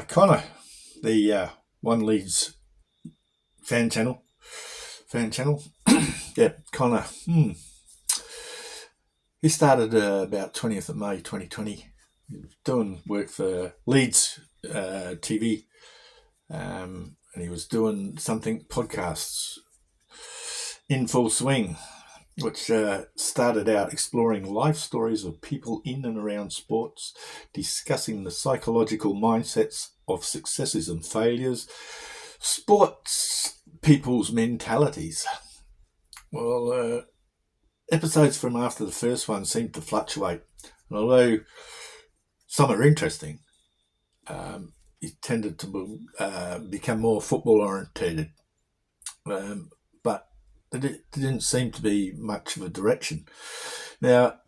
Connor, the One Leeds fan channel. Yeah, Connor. He started about 20th of May 2020, doing work for Leeds TV, and he was doing something podcasts in full swing, which started out exploring life stories of people in and around sports, discussing the psychological mindsets of successes and failures, sports people's mentalities. Well, episodes from after the first one seemed to fluctuate, and although some are interesting, he tended to become more football orientated, but there didn't seem to be much of a direction. Now,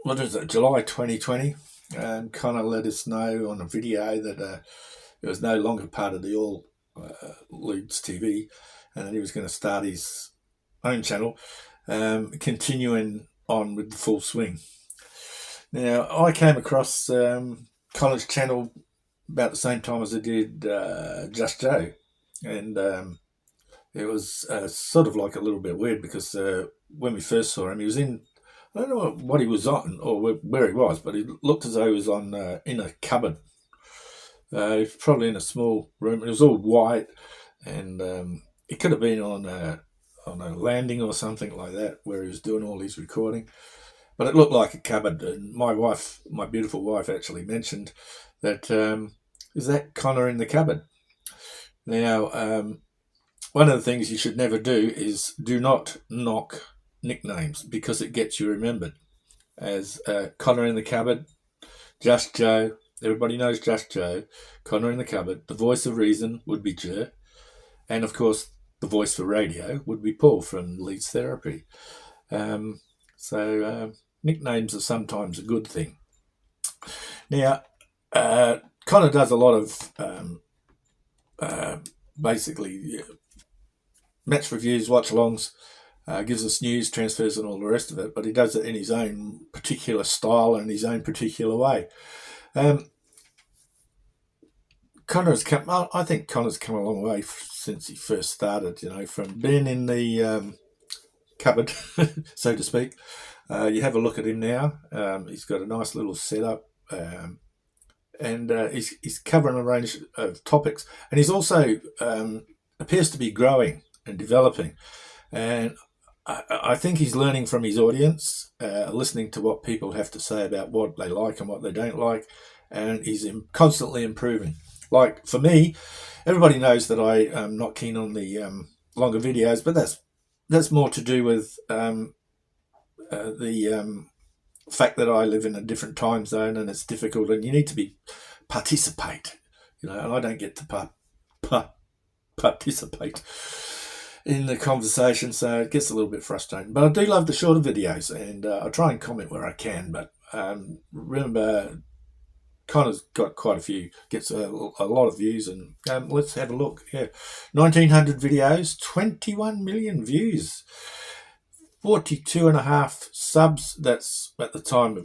what is it, July 2020, kind of let us know on a video that it was no longer part of the All Leeds TV, and that he was going to start his own channel, continuing on with the full swing. Now, I came across Connor's channel about the same time as I did Just Joe, and it was sort of like a little bit weird because when we first saw him, he was in, I don't know what he was on or where he was, but he looked as though he was on in a cupboard. He was probably in a small room. It was all white, and it could have been on a landing or something like that where he was doing all his recording. But it looked like a cupboard, and my beautiful wife, actually mentioned that, is that Connor in the cupboard? Now, one of the things you should never do is do not knock nicknames because it gets you remembered. As Connor in the cupboard, Just Joe, everybody knows Just Joe, Connor in the cupboard, the voice of reason would be Joe, and of course the voice for radio would be Paul from Leeds Therapy. So nicknames are sometimes a good thing. Now, Connor does a lot of basically match reviews, watch-alongs, gives us news, transfers, and all the rest of it, but he does it in his own particular style and his own particular way. I think Connor's come a long way since he first started, from being in the cupboard, so to speak. You have a look at him now. He's got a nice little setup, and he's covering a range of topics, and he's also appears to be growing and developing, and I think he's learning from his audience, listening to what people have to say about what they like and what they don't like, and he's constantly improving. Like for me, everybody knows that I am not keen on the longer videos, but that's more to do with the fact that I live in a different time zone and it's difficult, and you need to participate, and I don't get to participate in the conversation, so it gets a little bit frustrating. But I do love the shorter videos, and I try and comment where I can. But remember, Connor's got quite a few, gets a lot of views, and let's have a look. Yeah, 1,900 videos, 21 million views, 42.5 subs. That's at the time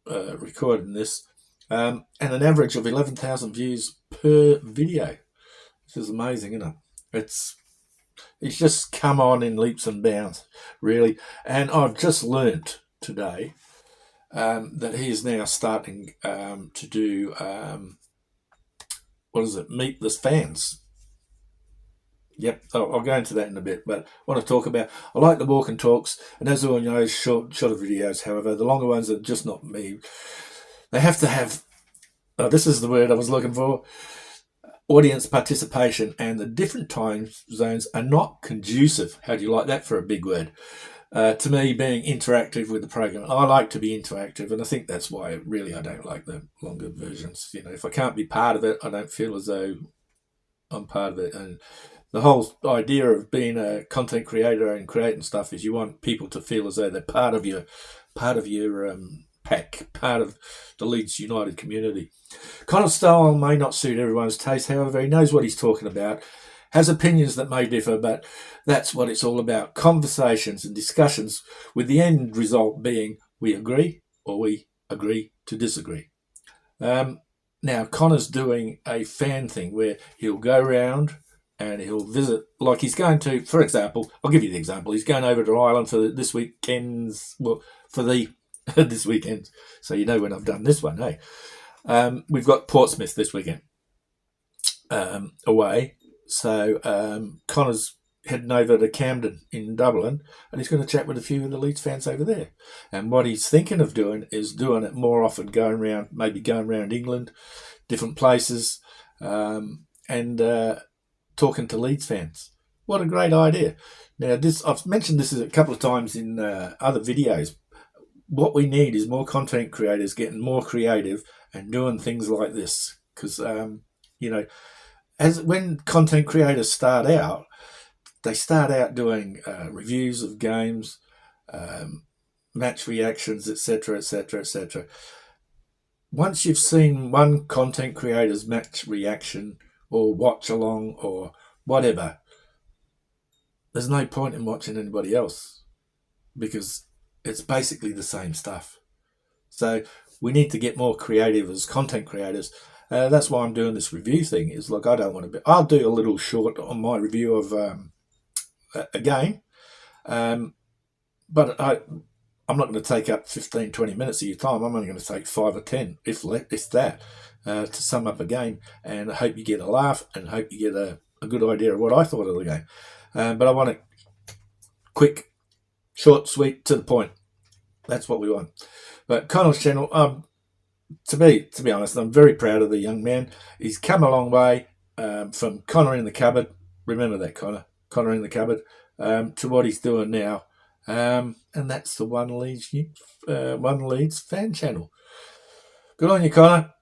of recording this, and an average of 11,000 views per video. This is amazing, isn't it? It's just come on in leaps and bounds, really. And I've just learnt today that he is now starting to do, meet the fans. Yep, I'll go into that in a bit, but I want to talk about, I like the walk and talks, and as everyone knows, shorter videos. However, the longer ones are just not me. They have to have, this is the word I was looking for, audience participation, and the different time zones are not conducive. How do you like that for a big word? To me, being interactive with the program. I like to be interactive, and I think that's why really I don't like the longer versions. If I can't be part of it, I don't feel as though I'm part of it. And the whole idea of being a content creator and creating stuff is you want people to feel as though they're part of your pack, part of the Leeds United community. Connor's style may not suit everyone's taste, however, he knows what he's talking about, has opinions that may differ, but that's what it's all about. Conversations and discussions, with the end result being we agree or we agree to disagree. Now, Connor's doing a fan thing where he'll go around and he'll visit, like he's going to, for example, I'll give you the example. He's going over to Ireland for this weekend's, well, for the this weekend. So you know when I've done this one, hey. We've got Portsmouth this weekend away. So Connor's heading over to Camden in Dublin, and he's going to chat with a few of the Leeds fans over there. And what he's thinking of doing is doing it more often, going around England, different places, and talking to Leeds fans. What a great idea. Now, I've mentioned this a couple of times in other videos. What we need is more content creators getting more creative and doing things like this. Because, when content creators start out, they start out doing reviews of games, match reactions, etc., etc., etc. Once you've seen one content creator's match reaction or watch along or whatever, there's no point in watching anybody else because it's basically the same stuff. So we need to get more creative as content creators. That's why I'm doing this review thing. Is look, I don't want to be. I'll do a little short on my review of a game, but I'm not going to take up 15, 20 minutes of your time. I'm only going to take 5 or 10, if that, to sum up a game. And I hope you get a laugh and hope you get a good idea of what I thought of the game. But I want it quick, short, sweet, to the point. That's what we want. But Connor's channel, to be honest, I'm very proud of the young man. He's come a long way from Connor in the cupboard. Remember that, Connor in the cupboard, to what he's doing now. And that's the One Leeds fan channel. Good on you, Connor.